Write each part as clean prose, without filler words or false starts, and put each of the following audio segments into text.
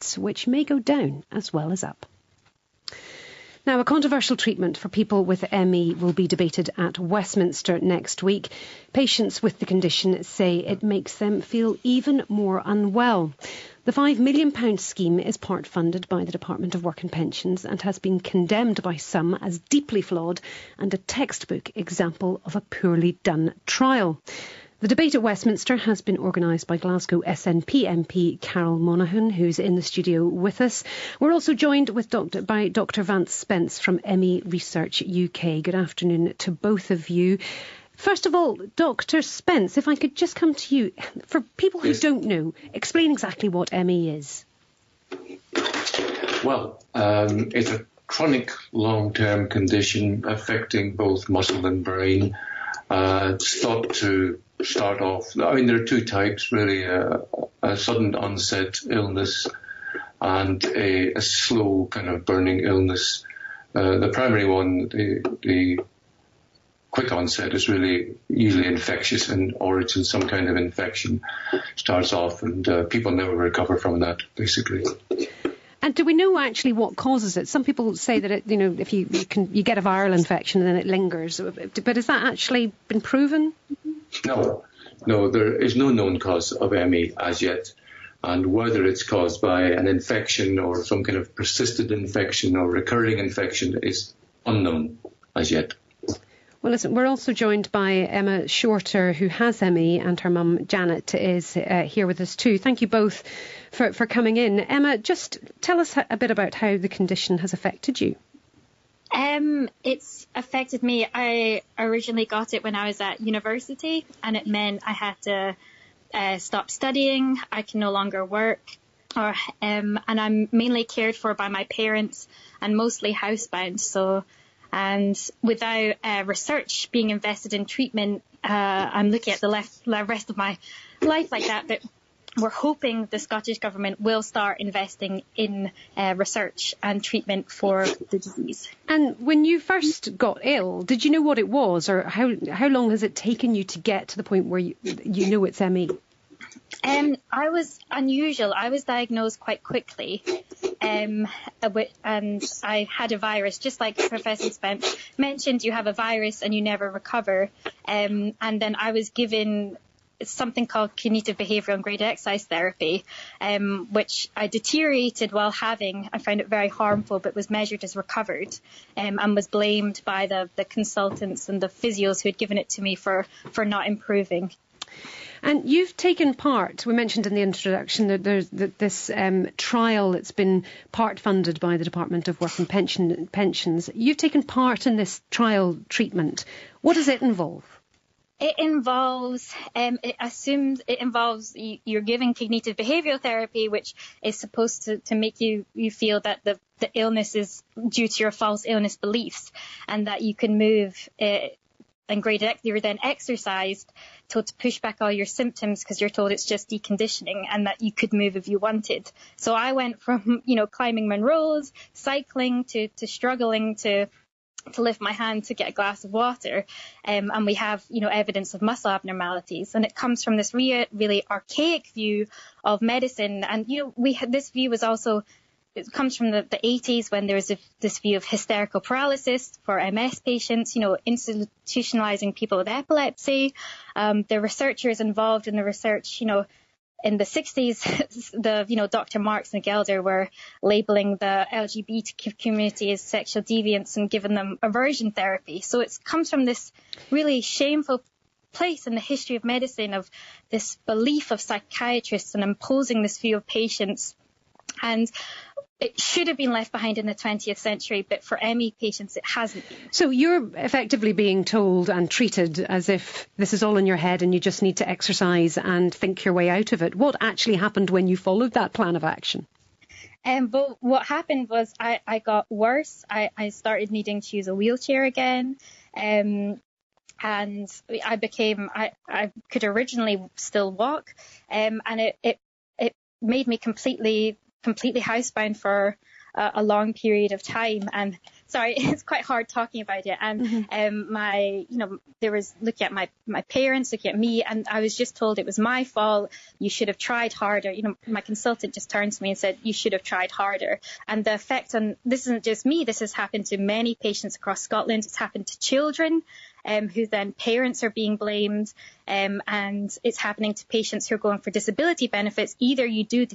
deaths, which may go down as well as up. Now, a controversial treatment for people with Emmie will be debated at Westminster next week. Patients with the condition say it makes them feel even more unwell. The £5 million scheme is part funded by the Department of Work and Pensions and has been condemned by some as deeply flawed and a textbook example of a poorly done trial. The debate at Westminster has been organised by Glasgow SNP MP Carol Monaghan, who's in the studio with us. We're also joined by Dr Vance Spence from Emmie Research UK. Good afternoon to both of you. First of all, Dr Spence, if I could just come to you. For people who don't know, explain exactly what Emmie is. Well, it's a chronic long-term condition affecting both muscle and brain. It's thought to start off, I mean, there are two types really, a sudden onset illness and a slow kind of burning illness. The primary one, the quick onset, is really usually infectious in origin. Some kind of infection starts off and people never recover from that, basically. And do we know actually what causes it? Some people say that if you get a viral infection and then it lingers, but has that actually been proven? No, there is no known cause of Emmie as yet, and whether it's caused by an infection or some kind of persistent infection or recurring infection is unknown as yet. Well, listen, we're also joined by Emma Shorter, who has Emmie, and her mum Janet is here with us too. Thank you both for coming in. Emma, just tell us a bit about how the condition has affected you. It's affected me. I originally got it when I was at university, and it meant I had to stop studying. I can no longer work, and I'm mainly cared for by my parents and mostly housebound. And without research being invested in treatment, I'm looking at the rest of my life like that. But we're hoping the Scottish Government will start investing in research and treatment for the disease. And when you first got ill, did you know what it was, or how long has it taken you to get to the point where you know it's ME? I was unusual. I was diagnosed quite quickly, and I had a virus, just like Professor Spence mentioned. You have a virus and you never recover. And then I was given something called cognitive behavioural and graded exercise therapy, which I deteriorated while having. I found it very harmful, but was measured as recovered, and was blamed by the consultants and the physios who had given it to me for not improving. And you've taken part, we mentioned in the introduction that there's this trial that's been part funded by the Department of Work and Pensions. You've taken part in this trial treatment. What does it involve? It involves, you're giving cognitive behavioural therapy, which is supposed to make you feel that the illness is due to your false illness beliefs, and that you can move and you're then exercised to push back all your symptoms because you're told it's just deconditioning and that you could move if you wanted. So I went from, climbing Monroes, cycling to struggling to lift my hand to get a glass of water. And we have, evidence of muscle abnormalities. And it comes from this really archaic view of medicine. And, this view was also, it comes from the 80s when there was this view of hysterical paralysis for MS patients, institutionalizing people with epilepsy. The researchers involved in the research, in the 60s, Dr. Marks and Gelder were labeling the LGBT community as sexual deviants and giving them aversion therapy. So it comes from this really shameful place in the history of medicine of this belief of psychiatrists and imposing this view of patients. And it should have been left behind in the 20th century, but for ME patients, it hasn't been. So you're effectively being told and treated as if this is all in your head and you just need to exercise and think your way out of it. What actually happened when you followed that plan of action? But what happened was I got worse. I started needing to use a wheelchair again. And I could originally still walk. And it made me completely housebound for a long period of time. And sorry, it's quite hard talking about it. And there was looking at my parents, looking at me, and I was just told it was my fault. You should have tried harder. My consultant just turned to me and said, you should have tried harder. And the effect on, this isn't just me, this has happened to many patients across Scotland. It's happened to children, who then parents are being blamed, and it's happening to patients who are going for disability benefits. Either you do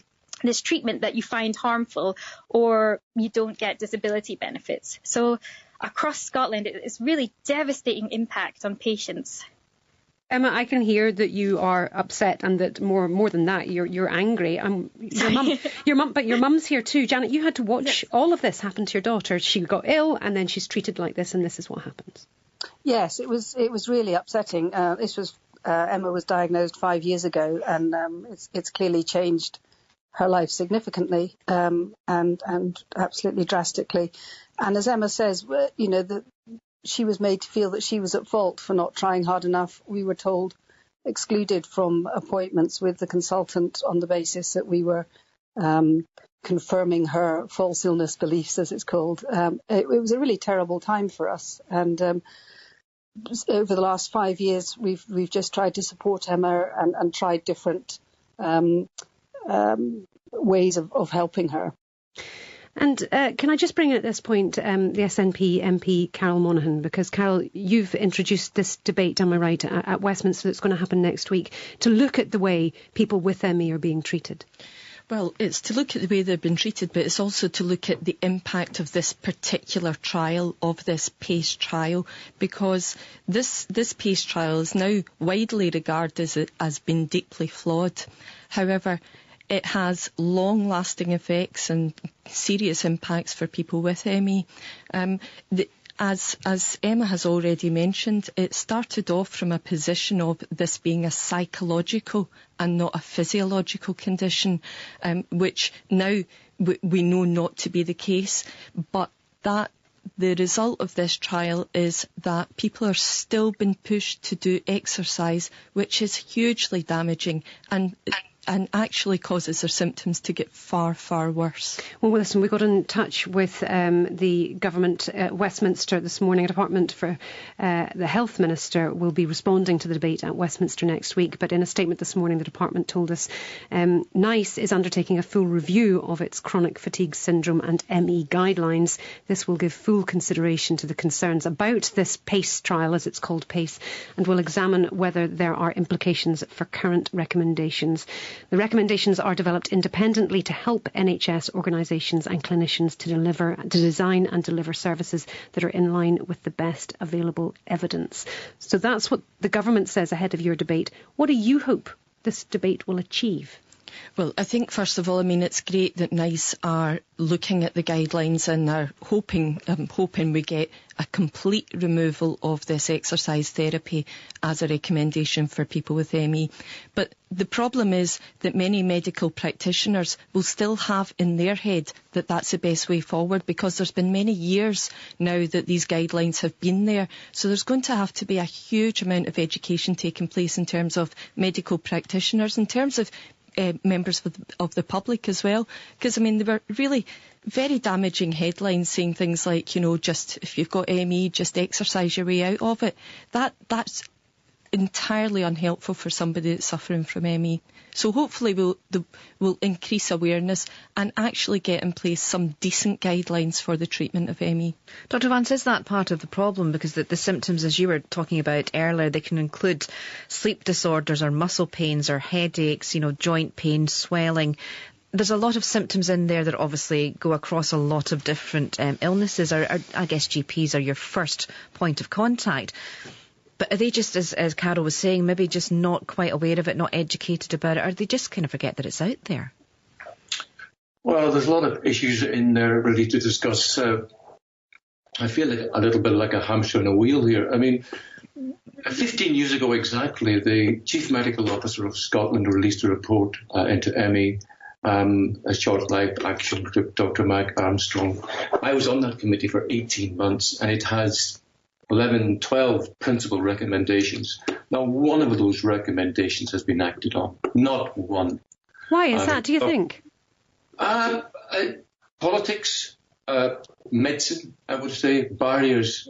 this treatment that you find harmful, or you don't get disability benefits. So across Scotland, it's really devastating impact on patients. Emma, I can hear that you are upset, and that more than that, you're angry. But your mum's here too. Janet, you had to watch all of this happen to your daughter. She got ill, and then she's treated like this, and this is what happens. Yes, it was really upsetting. Emma was diagnosed 5 years ago, and it's clearly changed her life significantly, and absolutely drastically. And as Emma says, she was made to feel that she was at fault for not trying hard enough. We were told, excluded from appointments with the consultant on the basis that we were confirming her false illness beliefs, as it's called. It was a really terrible time for us. And over the last 5 years, we've just tried to support Emma and tried different ways of helping her. And can I just bring in at this point the SNP MP Carol Monaghan, because Carol, you've introduced this debate, am I right, at Westminster that's going to happen next week, to look at the way people with Emmie are being treated. Well, it's to look at the way they've been treated, but it's also to look at the impact of this particular trial, of this PACE trial, because this PACE trial is now widely regarded as being deeply flawed. However, it has long-lasting effects and serious impacts for people with Emmie. As Emma has already mentioned, it started off from a position of this being a psychological and not a physiological condition, which now we know not to be the case, but that the result of this trial is that people are still being pushed to do exercise, which is hugely damaging and actually causes their symptoms to get far, far worse. Well, listen, we got in touch with the government at Westminster this morning. A department for the Health Minister will be responding to the debate at Westminster next week. But in a statement this morning, the department told us NICE is undertaking a full review of its chronic fatigue syndrome and ME guidelines. This will give full consideration to the concerns about this PACE trial, as it's called, PACE, and will examine whether there are implications for current recommendations. The recommendations are developed independently to help NHS organisations and clinicians to design and deliver services that are in line with the best available evidence. So that's what the government says ahead of your debate. What do you hope this debate will achieve? Well, I think, first of all, it's great that NICE are looking at the guidelines and are hoping we get a complete removal of this exercise therapy as a recommendation for people with ME. But the problem is that many medical practitioners will still have in their head that that's the best way forward, because there's been many years now that these guidelines have been there. So there's going to have to be a huge amount of education taking place in terms of medical practitioners, in terms of members of the public as well, because there were really very damaging headlines saying things like, just if you've got ME, just exercise your way out of it. That's entirely unhelpful for somebody that's suffering from ME. So hopefully we'll increase awareness and actually get in place some decent guidelines for the treatment of ME. Dr. Vance, is that part of the problem? Because the symptoms, as you were talking about earlier, they can include sleep disorders or muscle pains or headaches, joint pain, swelling. There's a lot of symptoms in there that obviously go across a lot of different illnesses. I guess GPs are your first point of contact. But are they just, as Carol was saying, maybe just not quite aware of it, not educated about it, or they just kind of forget that it's out there? Well, there's a lot of issues in there really to discuss. I feel a little bit like a hamster on a wheel here. 15 years ago exactly, the Chief Medical Officer of Scotland released a report into Emmie, a short-lived action with Dr. Mike Armstrong. I was on that committee for 18 months, and it has 11, 12 principal recommendations. Now, one of those recommendations has been acted on. Not one. Why is that, do you think? Politics, medicine, I would say, barriers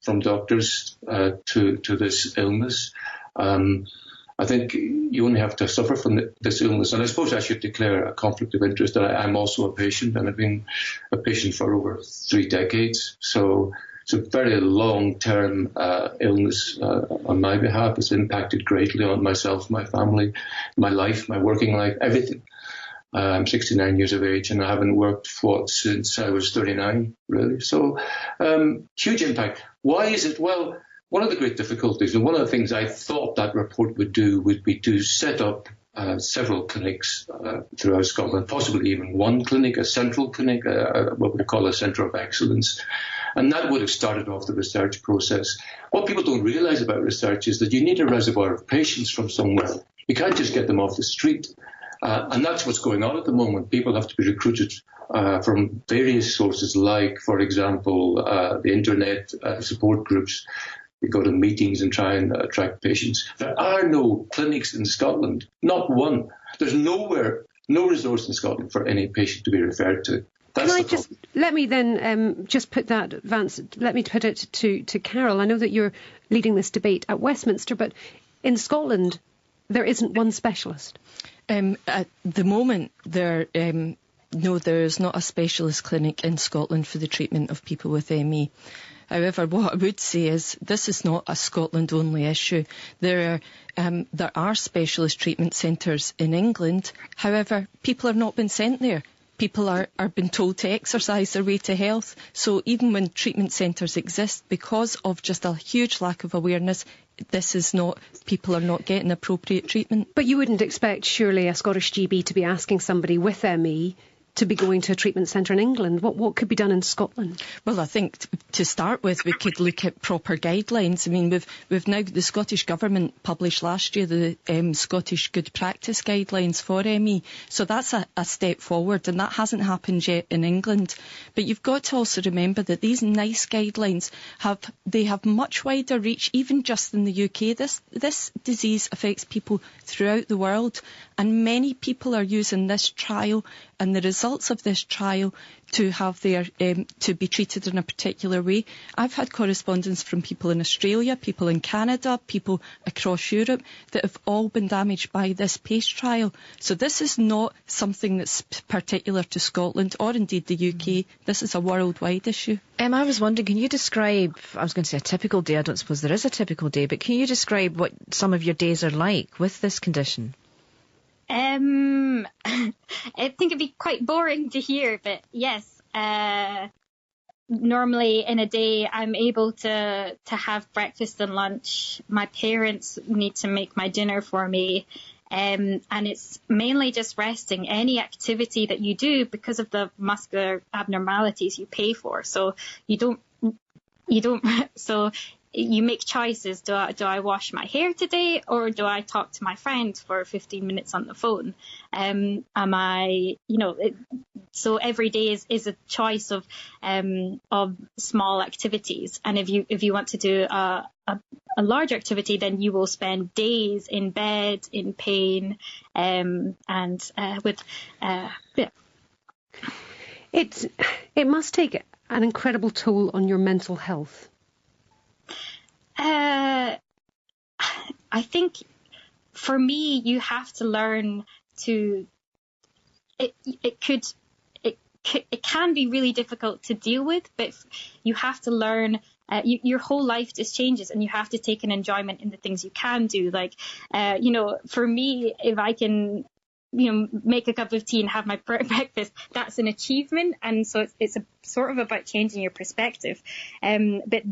from doctors to this illness. I think you only have to suffer from this illness. And I suppose I should declare a conflict of interest that I'm also a patient, and I've been a patient for over 3 decades. So it's a very long-term illness on my behalf. It's impacted greatly on myself, my family, my life, my working life, everything. I'm 69 years of age, and I haven't worked since I was 39, really. So huge impact. Why is it? Well, one of the great difficulties, and one of the things I thought that report would do, would be to set up several clinics throughout Scotland, possibly even one clinic, a central clinic, what we call a centre of excellence. And that would have started off the research process. What people don't realise about research is that you need a reservoir of patients from somewhere. You can't just get them off the street. And that's what's going on at the moment. People have to be recruited from various sources, like, for example, the internet support groups. We go to meetings and try and attract patients. There are no clinics in Scotland, not one. There's no resource in Scotland for any patient to be referred to. Let me then just put that, Vance, let me put it to Carol. I know that you're leading this debate at Westminster, but in Scotland, there isn't one specialist. At the moment, there's not a specialist clinic in Scotland for the treatment of people with ME. However, what I would say is this is not a Scotland-only issue. There are specialist treatment centres in England. However, people have not been sent there. People are being told to exercise their way to health. So even when treatment centres exist, because of just a huge lack of awareness, people are not getting appropriate treatment. But you wouldn't expect, surely, a Scottish GP to be asking somebody with ME to be going to a treatment centre in England. What could be done in Scotland? Well, I think to start with, we could look at proper guidelines. I mean, we've now, the Scottish Government published last year the Scottish Good Practice Guidelines for ME. So that's a step forward, and that hasn't happened yet in England. But you've got to also remember that these NICE guidelines have much wider reach, even just in the UK. This disease affects people throughout the world, and many people are using this trial and the results of this trial to have to be treated in a particular way. I've had correspondence from people in Australia, people in Canada, people across Europe that have all been damaged by this PACE trial. So this is not something that's particular to Scotland or indeed the UK. This is a worldwide issue. I was wondering, can you describe, I was going to say a typical day, I don't suppose there is a typical day, but can you describe what some of your days are like with this condition? I think it'd be quite boring to hear, but yes, normally in a day I'm able to have breakfast and lunch. My parents need to make my dinner for me, and it's mainly just resting. Any activity that you do, because of the muscular abnormalities, you pay for. So you don't. So you make choices. Do I wash my hair today, or do I talk to my friend for 15 minutes on the phone? So every day is a choice of small activities. And if you want to do a large activity, then you will spend days in bed, in pain, It must take an incredible toll on your mental health. I think for me, you have to learn to. It can be really difficult to deal with, but you have to learn. Your whole life just changes, and you have to take an enjoyment in the things you can do. Like, for me, if I can, make a cup of tea and have my breakfast, that's an achievement. And so it's a sort of about changing your perspective. But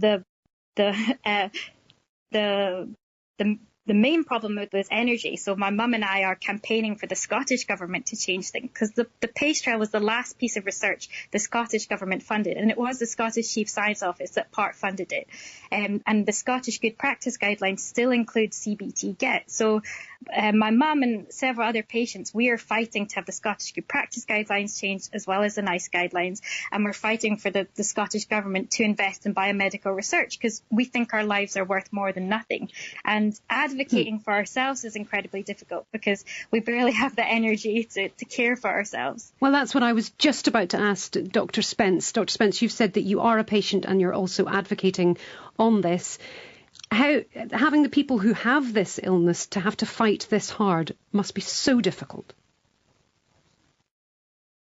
the main problem with this energy. So my mum and I are campaigning for the Scottish Government to change things, because the PACE trial was the last piece of research the Scottish Government funded, and it was the Scottish Chief Science Office that part funded it. And the Scottish Good Practice Guidelines still include CBT GET. So my mum and several other patients, we are fighting to have the Scottish Good Practice Guidelines changed, as well as the NICE guidelines. And we're fighting for the Scottish Government to invest in biomedical research, because we think our lives are worth more than nothing. And added advocating for ourselves is incredibly difficult because we barely have the energy to care for ourselves. Well, that's what I was just about to ask Dr. Spence. Dr. Spence, you've said that you are a patient and you're also advocating on this. How having the people who have this illness to have to fight this hard must be so difficult.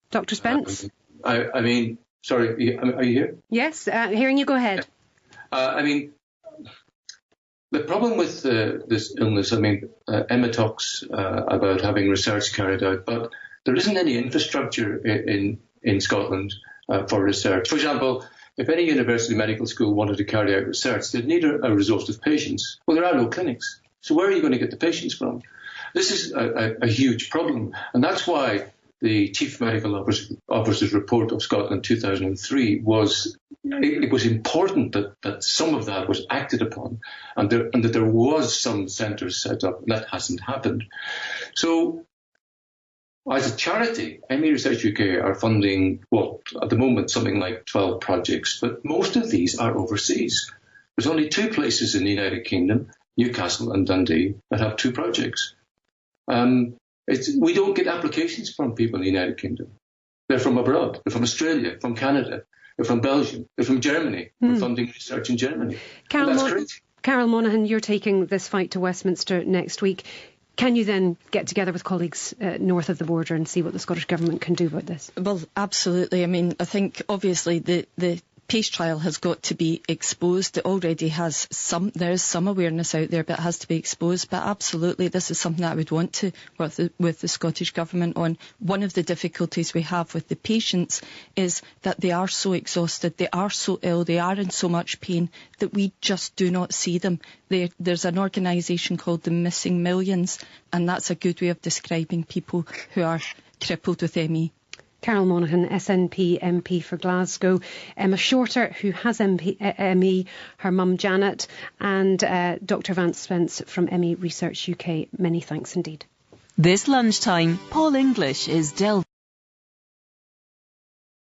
Dr. Spence? I mean, sorry, are you here? Yes, hearing you, go ahead. The problem with this illness, Emma talks about having research carried out, but there isn't any infrastructure in Scotland for research. For example, if any university medical school wanted to carry out research, they'd need a resource of patients. Well, there are no clinics. So where are you going to get the patients from? This is a huge problem. And that's why the Chief Medical Officer's report of Scotland 2003 was important that some of that was acted upon and that there was some centres set up. And that hasn't happened. So as a charity, Emmie Research UK are funding, at the moment, something like 12 projects, but most of these are overseas. There's only 2 places in the United Kingdom, Newcastle and Dundee, that have 2 projects. We don't get applications from people in the United Kingdom. They're from abroad. They're from Australia, from Canada, they're from Belgium, they're from Germany. We're funding research in Germany. Carol Monaghan, you're taking this fight to Westminster next week. Can you then get together with colleagues north of the border and see what the Scottish Government can do about this? Well, absolutely. I think obviously the PACE trial has got to be exposed. It already has there is some awareness out there, but it has to be exposed. But absolutely, this is something that I would want to work with the Scottish Government on. One of the difficulties we have with the patients is that they are so exhausted, they are so ill, they are in so much pain that we just do not see them. There's an organisation called the Missing Millions, and that's a good way of describing people who are crippled with ME. Carol Monaghan, SNP MP for Glasgow, Emma Shorter, who has ME, her mum Janet, and Dr. Vance Spence from Emmie Research UK. Many thanks indeed. This lunchtime, Paul English is delving